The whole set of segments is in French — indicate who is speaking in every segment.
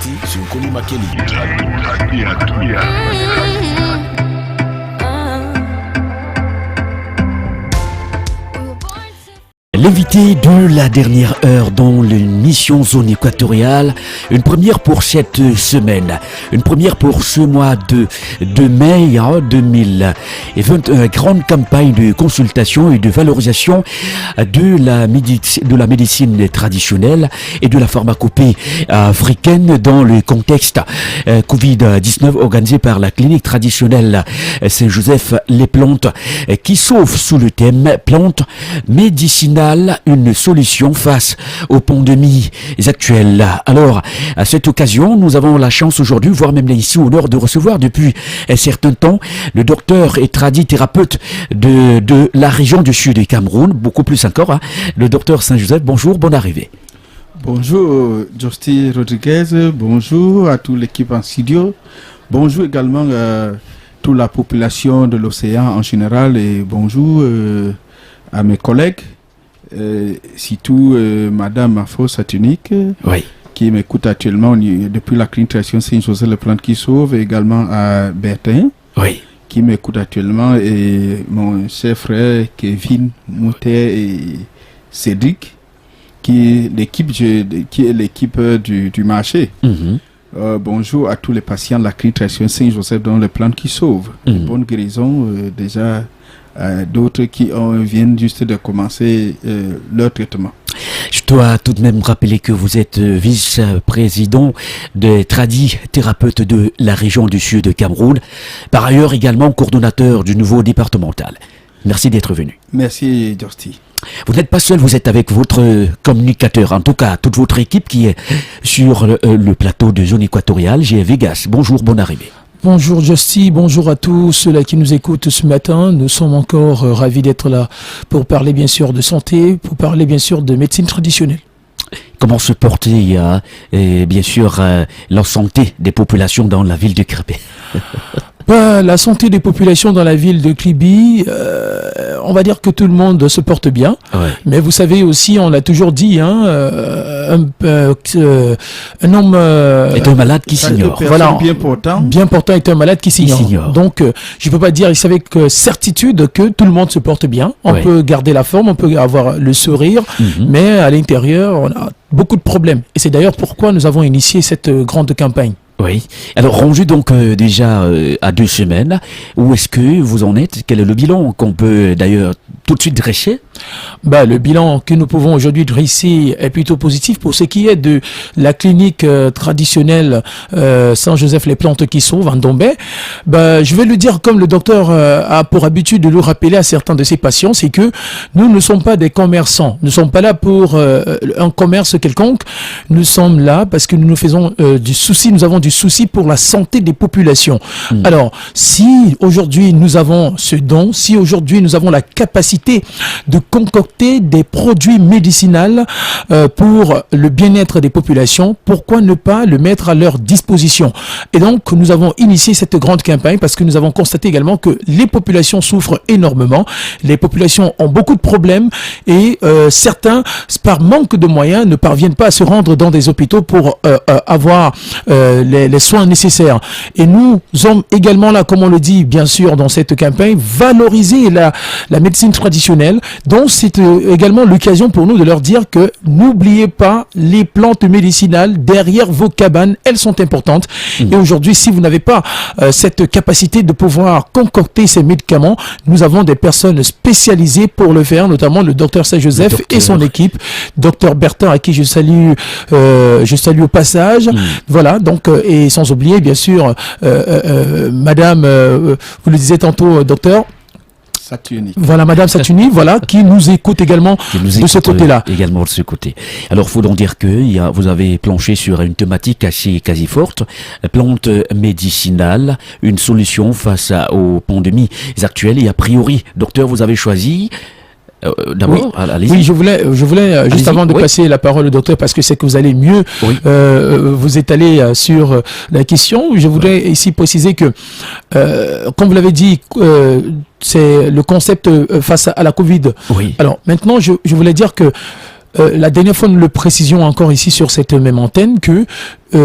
Speaker 1: Justy sur Koni Makeli.
Speaker 2: L'invité de la dernière heure dans l'émission Zone Équatoriale, une première pour cette semaine, une première pour ce mois de mai 2021, grande campagne de consultation et de valorisation de la médecine traditionnelle et de la pharmacopée africaine dans le contexte Covid-19 organisé par la clinique traditionnelle Saint-Joseph Les Plantes qui s'ouvre sous le thème plantes médicinales, une solution face aux pandémies actuelles. Alors, à cette occasion, nous avons la chance aujourd'hui, voire même ici honneur de recevoir depuis un certain temps, le docteur et tradithérapeute de la région du sud du Cameroun, beaucoup plus encore, le docteur Saint-Joseph. Bonjour, bonne arrivée.
Speaker 3: Bonjour, Justy Rodriguez, bonjour à toute l'équipe en studio, bonjour également à toute la population de l'océan en général et bonjour à mes collègues. Surtout Madame Afro Satunique qui m'écoute actuellement depuis la clinique Saint-Joseph Le Plante qui sauve, et également à Bertin qui m'écoute actuellement, et mon cher frère Kevin Moutet et Cédric qui est l'équipe du marché. Bonjour à tous les patients de la clinique Saint-Joseph dans Le Plante qui sauve. Bonne guérison déjà. D'autres qui viennent juste de commencer leur traitement.
Speaker 2: Je dois tout de même rappeler que vous êtes vice-président des tradithérapeutes de la région du sud de Cameroun, par ailleurs également coordonnateur du nouveau départemental. Merci d'être venu.
Speaker 3: Merci, Justy.
Speaker 2: Vous n'êtes pas seul, vous êtes avec votre communicateur, en tout cas toute votre équipe qui est sur le plateau de Zone Équatoriale, J.F. Vegas. Bonjour, bonne arrivée.
Speaker 4: Bonjour Justy, bonjour à tous ceux-là qui nous écoutent ce matin. Nous sommes encore ravis d'être là pour parler bien sûr de santé, pour parler bien sûr de médecine traditionnelle.
Speaker 2: Comment se porter bien sûr la santé des populations dans la ville de Krépé?
Speaker 4: La santé des populations dans la ville de Kribi, on va dire que tout le monde se porte bien. Mais vous savez aussi, on l'a toujours dit, un homme
Speaker 2: est un malade qui s'ignore.
Speaker 4: Voilà,
Speaker 3: bien
Speaker 4: portant est un malade qui s'ignore. Donc, je ne peux pas dire, avec certitude que tout le monde se porte bien. On peut garder la forme, on peut avoir le sourire, mais à l'intérieur, on a beaucoup de problèmes. Et c'est d'ailleurs pourquoi nous avons initié cette grande campagne.
Speaker 2: Oui. Alors, rendu donc déjà à 2 semaines, où est-ce que vous en êtes? Quel est le bilan qu'on peut d'ailleurs tout de suite dresser?
Speaker 4: Le bilan que nous pouvons aujourd'hui dresser est plutôt positif pour ce qui est de la clinique traditionnelle Saint-Joseph Les Plantes qui sauvent en Dombé. Je vais le dire comme le docteur a pour habitude de le rappeler à certains de ses patients, c'est que nous ne sommes pas des commerçants. Nous ne sommes pas là pour un commerce quelconque. Nous sommes là parce que nous nous faisons du souci, nous avons du souci pour la santé des populations. Alors, si aujourd'hui nous avons ce don, si aujourd'hui nous avons la capacité de concocter des produits médicinaux pour le bien-être des populations, pourquoi ne pas le mettre à leur disposition? Et donc, nous avons initié cette grande campagne parce que nous avons constaté également que les populations souffrent énormément, les populations ont beaucoup de problèmes et certains, par manque de moyens, ne parviennent pas à se rendre dans des hôpitaux pour avoir les soins nécessaires. Et nous sommes également là, comme on le dit bien sûr dans cette campagne, valoriser la médecine traditionnelle. Donc c'est également l'occasion pour nous de leur dire que n'oubliez pas les plantes médicinales derrière vos cabanes, elles sont importantes. Et aujourd'hui, si vous n'avez pas cette capacité de pouvoir concocter ces médicaments, nous avons des personnes spécialisées pour le faire, notamment le docteur Saint-Joseph et son équipe, docteur Bertin à qui je salue au passage. Voilà, donc et sans oublier bien sûr Madame, vous le disiez tantôt, docteur
Speaker 3: Satuni.
Speaker 4: Voilà, Madame Satuni, voilà, qui nous écoute également de ce côté-là.
Speaker 2: Également de ce côté. Alors, faut donc dire que vous avez planché sur une thématique quasi forte, plantes médicinales, une solution face aux pandémies actuelles. Et a priori, docteur, vous avez choisi d'abord,
Speaker 4: oui, je voulais juste avant de passer la parole au docteur, parce que c'est que vous allez mieux vous étaler sur la question. Je voudrais ici préciser que, comme vous l'avez dit, c'est le concept face à la Covid.
Speaker 2: Oui.
Speaker 4: Alors maintenant, je voulais dire que la dernière fois, nous le précisions encore ici sur cette même antenne que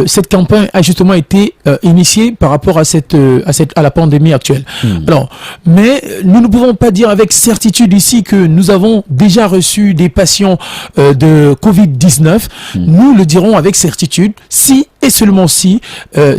Speaker 4: cette campagne a justement été initiée par rapport à la pandémie actuelle. Alors, mais nous ne pouvons pas dire avec certitude ici que nous avons déjà reçu des patients de Covid-19. Nous le dirons avec certitude si et seulement si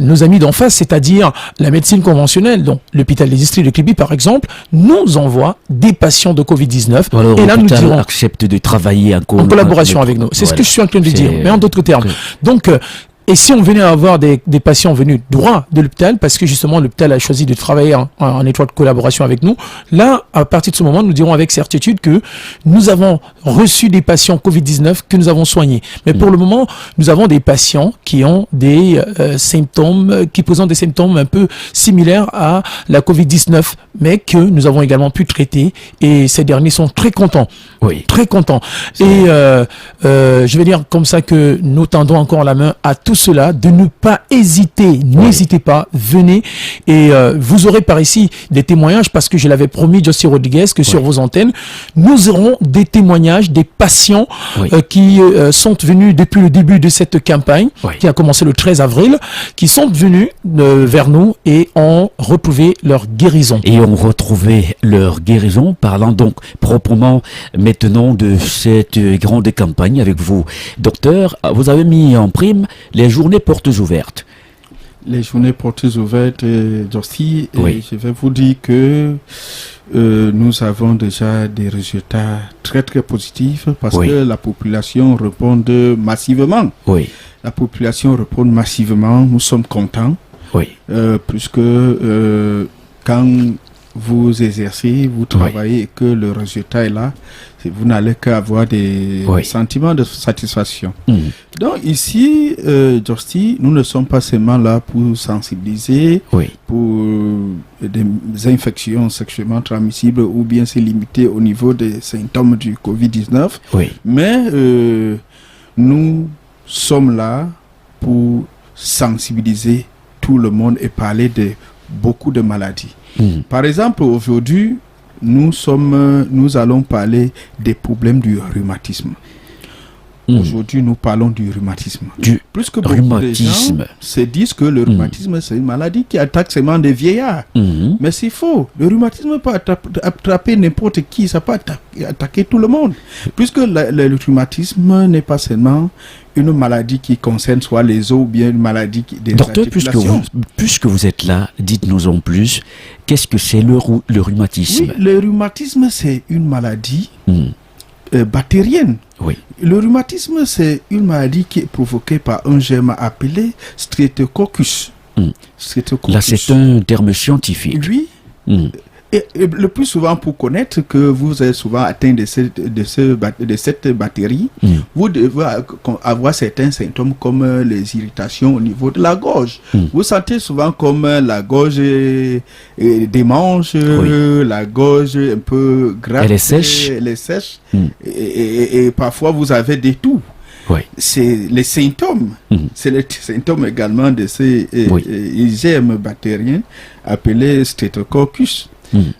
Speaker 4: nos amis d'en face, c'est-à-dire la médecine conventionnelle, donc l'hôpital des districts de Kribi par exemple, nous envoie des patients de Covid-19.
Speaker 2: Alors,
Speaker 4: et là, nous dirons
Speaker 2: accepte de travailler en
Speaker 4: collaboration avec nous. C'est ce que je suis en train de dire, mais en d'autres termes. Donc, et si on venait à avoir des patients venus droit de l'hôpital, parce que justement l'hôpital a choisi de travailler en étroite collaboration avec nous, là, à partir de ce moment, nous dirons avec certitude que nous avons reçu des patients Covid-19 que nous avons soignés. Mais pour le moment, nous avons des patients qui ont des symptômes, qui présentent des symptômes un peu similaires à la Covid-19, mais que nous avons également pu traiter, et ces derniers sont très contents.
Speaker 2: Oui.
Speaker 4: Très contents. Et je vais dire comme ça que nous tendons encore la main à tous cela de ne pas hésiter. N'hésitez pas, venez. Et vous aurez par ici des témoignages, parce que je l'avais promis, Josti Rodriguez, que sur vos antennes, nous aurons des témoignages des patients qui sont venus depuis le début de cette campagne, qui a commencé le 13 avril, qui sont venus vers nous et ont retrouvé leur guérison.
Speaker 2: Et ont retrouvé leur guérison, parlant donc proprement maintenant de cette grande campagne avec vous. Docteur, vous avez mis en prime les journées portes ouvertes.
Speaker 3: Les journées portes ouvertes, Josti,
Speaker 2: Oui.
Speaker 3: je vais vous dire que nous avons déjà des résultats très très positifs, parce que la population répond massivement.
Speaker 2: Oui.
Speaker 3: La population répond massivement, nous sommes contents, puisque quand vous exercez, vous travaillez et que le résultat est là, vous n'allez qu'avoir des sentiments de satisfaction. Donc ici, Josti, nous ne sommes pas seulement là pour sensibiliser, pour des infections sexuellement transmissibles, ou bien se limiter au niveau des symptômes du Covid-19, mais nous sommes là pour sensibiliser tout le monde et parler de beaucoup de maladies. Par exemple, aujourd'hui, nous allons parler des problèmes du rhumatisme. Aujourd'hui, nous parlons du rhumatisme. Plus que beaucoup de gens se disent que le rhumatisme, c'est une maladie qui attaque seulement des vieillards. Mais c'est faux. Le rhumatisme peut attraper n'importe qui, ça peut attaquer tout le monde. Puisque le rhumatisme n'est pas seulement une maladie qui concerne soit les os ou bien une maladie des articulations.
Speaker 2: Docteur, puisque vous êtes là, dites-nous en plus, qu'est-ce que c'est le rhumatisme?
Speaker 3: Oui, le rhumatisme, c'est une maladie bactérienne. Le rhumatisme, c'est une maladie qui est provoquée par un germe appelé Streptococcus.
Speaker 2: Là, c'est un terme scientifique.
Speaker 3: Oui. Et le plus souvent, pour connaître que vous êtes souvent atteint de cette bactérie, vous devez avoir certains symptômes comme les irritations au niveau de la gorge. Vous sentez souvent comme la gorge des manches, la gorge un peu grasse.
Speaker 2: Elle est sèche.
Speaker 3: Et parfois, vous avez des toux. C'est les symptômes. C'est les symptômes également de ces germes bactériens appelés Streptococcus.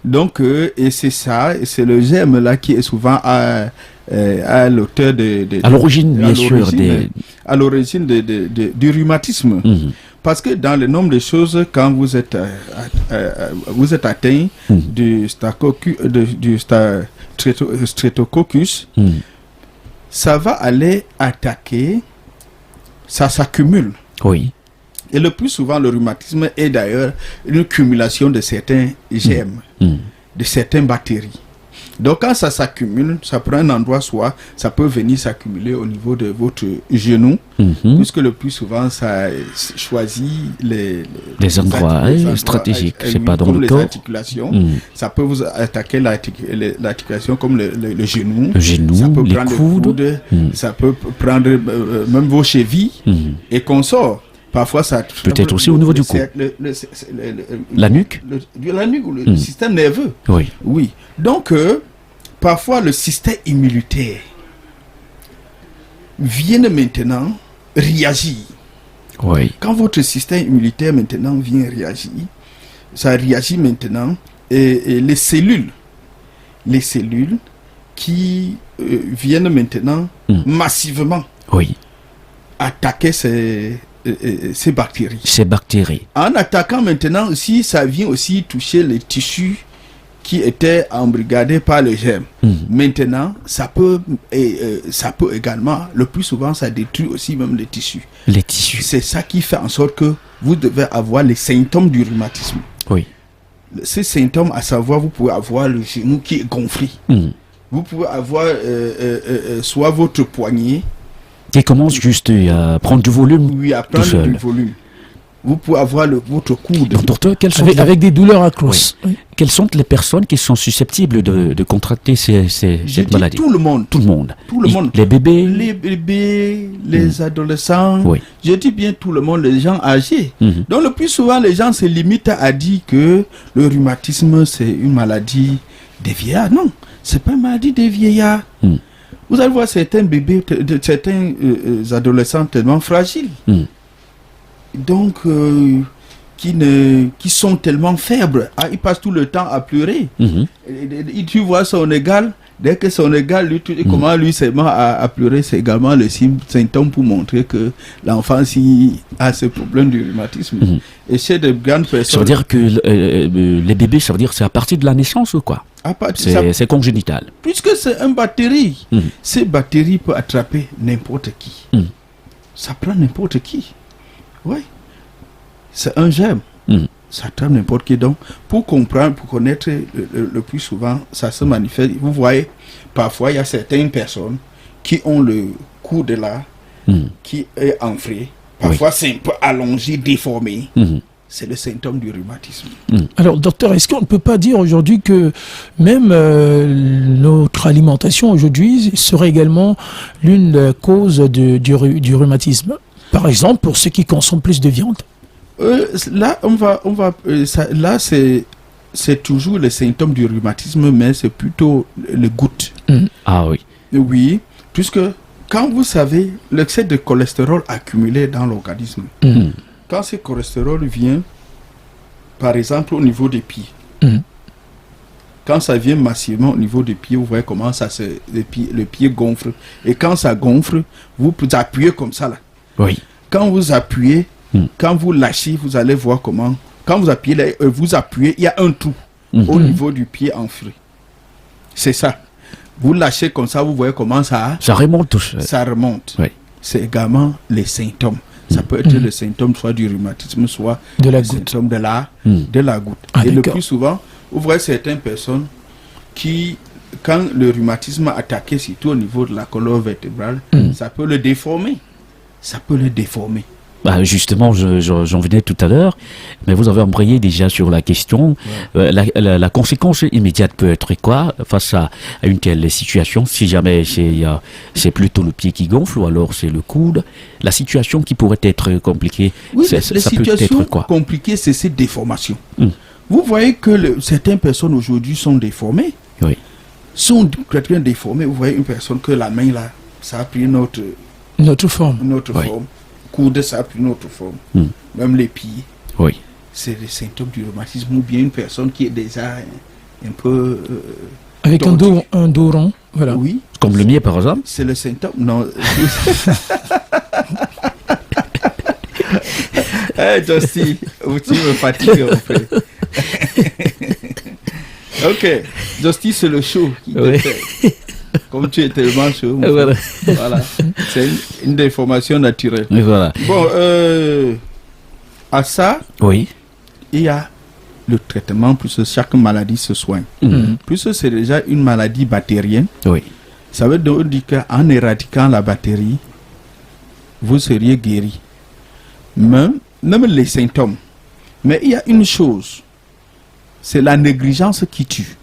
Speaker 3: Donc, et c'est ça, c'est le germe là qui est souvent à l'auteur
Speaker 2: à l'origine, bien sûr,
Speaker 3: à l'origine du rhumatisme. Parce que dans le nombre de choses, quand vous êtes atteint du Streptococcus, ça va aller attaquer, ça s'accumule. Et le plus souvent, le rhumatisme est d'ailleurs une cumulation de certains germes, de certaines bactéries. Donc, quand ça s'accumule, ça prend un endroit, soit ça peut venir s'accumuler au niveau de votre genou, puisque le plus souvent, ça choisit les
Speaker 2: endroits stratégiques. C'est pas dans le corps.
Speaker 3: Les articulations. Ça peut vous attaquer l'articulation comme le genou. Ça peut prendre les coudes. Ça peut prendre même vos chevilles et consorts. Parfois, ça
Speaker 2: peut-être aussi au niveau du cou. La nuque.
Speaker 3: La nuque ou le système nerveux. Oui. Donc, parfois, le système immunitaire vient maintenant réagir. Quand votre système immunitaire maintenant vient réagir, ça réagit maintenant et les cellules qui viennent maintenant massivement attaquer ces ces bactéries.
Speaker 2: Ces bactéries.
Speaker 3: En attaquant maintenant aussi, ça vient aussi toucher les tissus qui étaient embrigadés par les germes. Maintenant, ça peut également, le plus souvent, ça détruit aussi même les tissus.
Speaker 2: Les tissus.
Speaker 3: C'est ça qui fait en sorte que vous devez avoir les symptômes du rhumatisme.
Speaker 2: Oui.
Speaker 3: Ces symptômes, à savoir, vous pouvez avoir le genou qui est gonflé. Vous pouvez avoir soit votre poignet.
Speaker 2: Qui commence juste à prendre du volume.
Speaker 3: Oui, à prendre du volume. Vous pouvez avoir votre coude.
Speaker 2: Donc, docteur,
Speaker 4: avec des douleurs atroces.
Speaker 2: Oui. Quelles sont les personnes qui sont susceptibles de contracter cette maladie?
Speaker 3: Tout le monde.
Speaker 2: Tout le monde.
Speaker 3: Tout le monde.
Speaker 2: Les bébés.
Speaker 3: Les bébés, les adolescents.
Speaker 2: Oui.
Speaker 3: Je dis bien tout le monde, les gens âgés. Donc le plus souvent, les gens se limitent à dire que le rhumatisme, c'est une maladie des vieillards. Non, c'est pas une maladie des vieillards. Vous allez voir certains bébés, certains adolescents tellement fragiles. Donc, qui sont tellement faibles. Ah, ils passent tout le temps à pleurer. Et tu vois son égal, dès que son égal, lui, comment lui se met à pleurer, c'est également le symptôme pour montrer que l'enfant a ce problème du rhumatisme. Et chez de grandes personnes...
Speaker 2: Ça veut dire que les bébés, ça veut dire que c'est à partir de la naissance ou quoi? C'est congénital.
Speaker 3: Puisque c'est une bactérie. Ces bactéries peuvent attraper n'importe qui. Ça prend n'importe qui. Oui, c'est un germe. Ça attrape n'importe qui. Donc, pour comprendre, pour connaître le plus souvent, ça se manifeste. Vous voyez, parfois, il y a certaines personnes qui ont le coude là, qui est enflé. Parfois, c'est un peu allongé, déformé. C'est le symptôme du rhumatisme.
Speaker 4: Alors, docteur, est-ce qu'on ne peut pas dire aujourd'hui que même notre alimentation aujourd'hui serait également l'une cause du rhumatisme? Par exemple, pour ceux qui consomment plus de viande.
Speaker 3: Là, là, c'est toujours les symptômes du rhumatisme, mais c'est plutôt les gouttes.
Speaker 2: Ah oui.
Speaker 3: Oui, puisque quand vous savez l'excès de cholestérol accumulé dans l'organisme, quand ce cholestérol vient, par exemple, au niveau des pieds, quand ça vient massivement au niveau des pieds, vous voyez comment le pied gonfle. Et quand ça gonfle, vous appuyez comme ça là.
Speaker 2: Oui.
Speaker 3: Quand vous appuyez, quand vous lâchez, vous allez voir comment. Quand vous appuyez, il y a un trou au niveau du pied enflé. C'est ça. Vous lâchez comme ça, vous voyez comment ça
Speaker 2: remonte.
Speaker 3: Ça remonte.
Speaker 2: Oui.
Speaker 3: C'est également les symptômes. Ça peut être le symptôme soit du rhumatisme, soit
Speaker 4: de la
Speaker 3: le
Speaker 4: goutte.
Speaker 3: symptôme de la goutte. Et le plus souvent, vous voyez certaines personnes qui, quand le rhumatisme a attaqué, surtout au niveau de la colonne vertébrale, ça peut le déformer. Ça peut le déformer.
Speaker 2: Bah justement, j'en venais tout à l'heure, mais vous avez embrayé déjà sur la question. La conséquence immédiate peut être quoi face à une telle situation? Si jamais c'est plutôt le pied qui gonfle ou alors c'est le coude, la situation qui pourrait être compliquée,
Speaker 3: oui,
Speaker 2: ça peut être quoi?
Speaker 3: Compliquée, c'est ces déformations. Vous voyez que certaines personnes aujourd'hui sont déformées.
Speaker 2: Oui.
Speaker 3: Sont complètement déformées. Vous voyez une personne que la main là, ça a pris notre forme. Coude, ça a pris une autre forme. Même les pieds.
Speaker 2: Oui.
Speaker 3: C'est les symptômes du rhumatisme. Ou bien une personne qui est déjà un peu...
Speaker 4: avec un dos rond. Voilà.
Speaker 3: Oui.
Speaker 2: Comme le mien, par exemple.
Speaker 3: C'est le symptôme. Non. Justy, tu me fatigues un peu. Ok. Justy, c'est le chaud qui te fait. Comme tu es tellement chaud.
Speaker 2: Voilà.
Speaker 3: C'est une déformation naturelle.
Speaker 2: Et voilà.
Speaker 3: Bon, à ça,
Speaker 2: oui,
Speaker 3: il y a le traitement, puisque chaque maladie se soigne. Puisque c'est déjà une maladie bactérienne,
Speaker 2: oui.
Speaker 3: Ça veut donc dire qu'en éradiquant la bactérie, vous seriez guéri. Même les symptômes. Mais il y a une chose, c'est la négligence qui tue.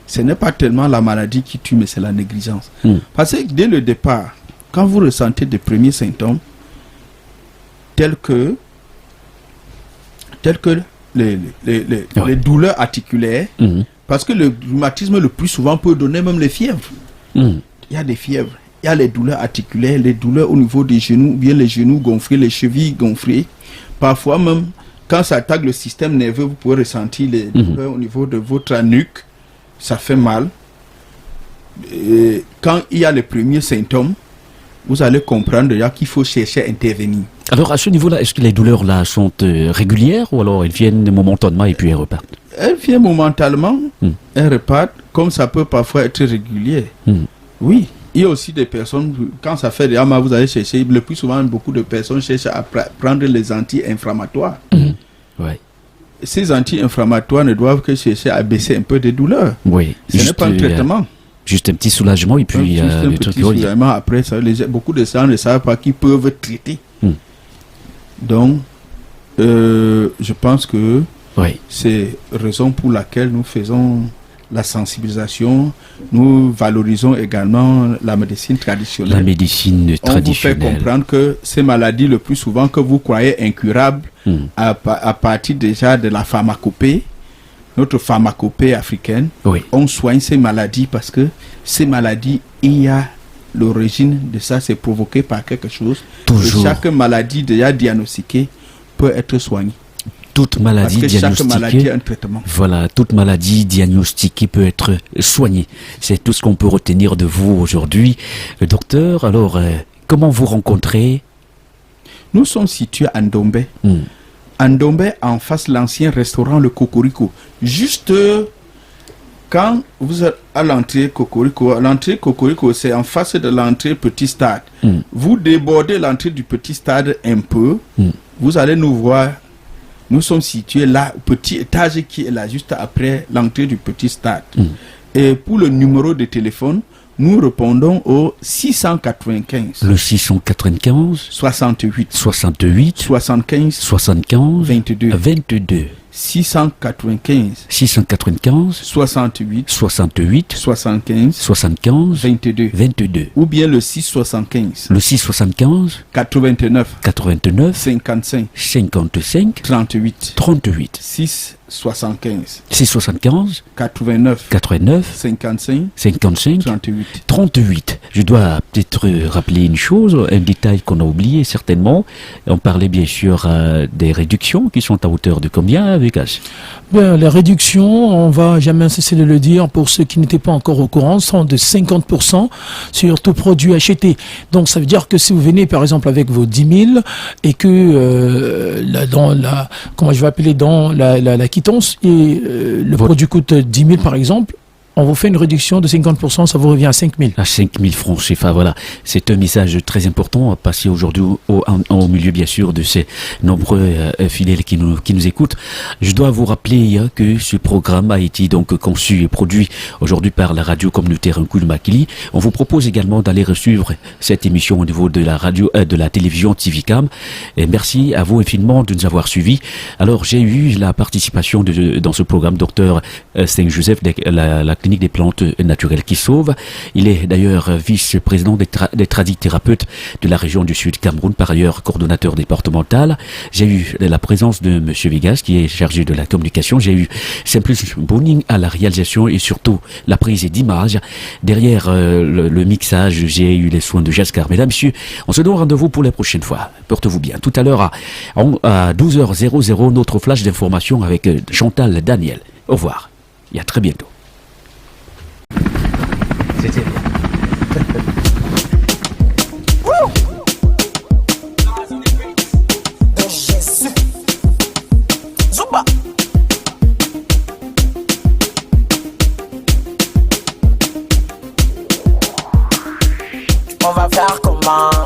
Speaker 3: Ce n'est pas tellement la maladie qui tue, mais c'est la négligence. Parce que dès le départ, quand vous ressentez des premiers symptômes, tels que les douleurs articulaires, parce que le rhumatisme le plus souvent peut donner même les fièvres. Il y a des fièvres, il y a les douleurs articulaires, les douleurs au niveau des genoux, bien les genoux gonflés, les chevilles gonflées. Parfois même, quand ça attaque le système nerveux, vous pouvez ressentir les douleurs au niveau de votre nuque. Ça fait mal. Et quand il y a les premiers symptômes, vous allez comprendre déjà qu'il faut chercher à intervenir.
Speaker 2: Alors à ce niveau-là, est-ce que les douleurs là sont régulières ou alors elles viennent momentanément et puis elles repartent?
Speaker 3: Elles viennent momentanément, elles repartent, comme ça peut parfois être régulier. Oui, il y a aussi des personnes, quand ça fait des amas, vous allez chercher, le plus souvent beaucoup de personnes cherchent à prendre les anti-inflammatoires.
Speaker 2: Ouais.
Speaker 3: Ces anti-inflammatoires ne doivent que chercher à baisser un peu des douleurs.
Speaker 2: Oui.
Speaker 3: Ce n'est pas un traitement.
Speaker 2: Juste un petit soulagement et puis
Speaker 3: juste un petit soulagement. Après, ça, beaucoup de gens ne savent pas qu'ils peuvent traiter. Donc, je pense que c'est raison pour laquelle nous faisons la sensibilisation. Nous valorisons également la médecine traditionnelle.
Speaker 2: La médecine traditionnelle.
Speaker 3: On vous fait comprendre que ces maladies, le plus souvent que vous croyez incurables, à partir déjà de la pharmacopée, notre pharmacopée africaine, on soigne ces maladies parce que ces maladies, il y a l'origine de ça, c'est provoqué par quelque chose.
Speaker 2: Toujours.
Speaker 3: Et chaque maladie déjà diagnostiquée peut être soignée.
Speaker 2: Toute maladie
Speaker 3: parce que
Speaker 2: diagnostiquée,
Speaker 3: chaque maladie a un traitement.
Speaker 2: Voilà, toute maladie diagnostiquée peut être soignée. C'est tout ce qu'on peut retenir de vous aujourd'hui. Docteur, alors, comment vous rencontrez?
Speaker 3: Nous sommes situés à Ndombé. À Ndombé, en face l'ancien restaurant Le Cocorico. Juste quand vous êtes à l'entrée Cocorico, c'est en face de l'entrée Petit Stade. Vous débordez l'entrée du Petit Stade un peu, vous allez nous voir. Nous sommes situés là, au petit étage qui est là, juste après l'entrée du Petit Stade. Et pour le numéro de téléphone, nous répondons au 695.
Speaker 2: Le 695
Speaker 3: 68
Speaker 2: 68
Speaker 3: 75
Speaker 2: 75
Speaker 3: 22
Speaker 2: 22
Speaker 3: 695
Speaker 2: 695
Speaker 3: 68
Speaker 2: 68
Speaker 3: 75
Speaker 2: 75
Speaker 3: 22
Speaker 2: 22
Speaker 3: ou bien le 675
Speaker 2: le 675
Speaker 3: 89
Speaker 2: 89
Speaker 3: 55
Speaker 2: 55
Speaker 3: 38
Speaker 2: 38
Speaker 3: 675
Speaker 2: 675
Speaker 3: 89
Speaker 2: 89
Speaker 3: 55
Speaker 2: 55
Speaker 3: 38.
Speaker 2: 38. Je dois peut-être rappeler une chose, un détail qu'on a oublié certainement. On parlait bien sûr des réductions qui sont à hauteur de combien, Vegas?
Speaker 4: Bien, les réductions, on va jamais cesser de le dire, pour ceux qui n'étaient pas encore au courant, sont de 50% sur tout produit acheté. Donc ça veut dire que si vous venez par exemple avec vos 10 000 et que dans la, comment je vais appeler, dans la quittance, et le produit coûte 10 000 par exemple, on vous fait une réduction de 50%, ça vous revient à 5 000.
Speaker 2: À 5 000 francs CFA, voilà. C'est un message très important à passer aujourd'hui au milieu, bien sûr, de ces nombreux fidèles qui nous écoutent. Je dois vous rappeler que ce programme a été donc conçu et produit aujourd'hui par la radio communautaire Nkoul Makili. On vous propose également d'aller suivre cette émission au niveau de la radio, de la télévision TVCAM. Et merci à vous infiniment de nous avoir suivis. Alors, j'ai eu la participation dans ce programme, docteur Saint-Joseph, la clinique des plantes naturelles qui sauvent. Il est d'ailleurs vice-président des tradithérapeutes de la région du Sud Cameroun, par ailleurs coordonnateur départemental. J'ai eu la présence de monsieur Vegas qui est chargé de la communication. J'ai eu Simplus Boning à la réalisation et surtout la prise d'image. Derrière le mixage, j'ai eu les soins de Jascar. Mesdames, messieurs, on se donne rendez-vous pour la prochaine fois. Portez-vous bien. Tout à l'heure à 12h00, notre flash d'information avec Chantal Daniel. Au revoir et à très bientôt. C'était bien.
Speaker 1: On va faire comment?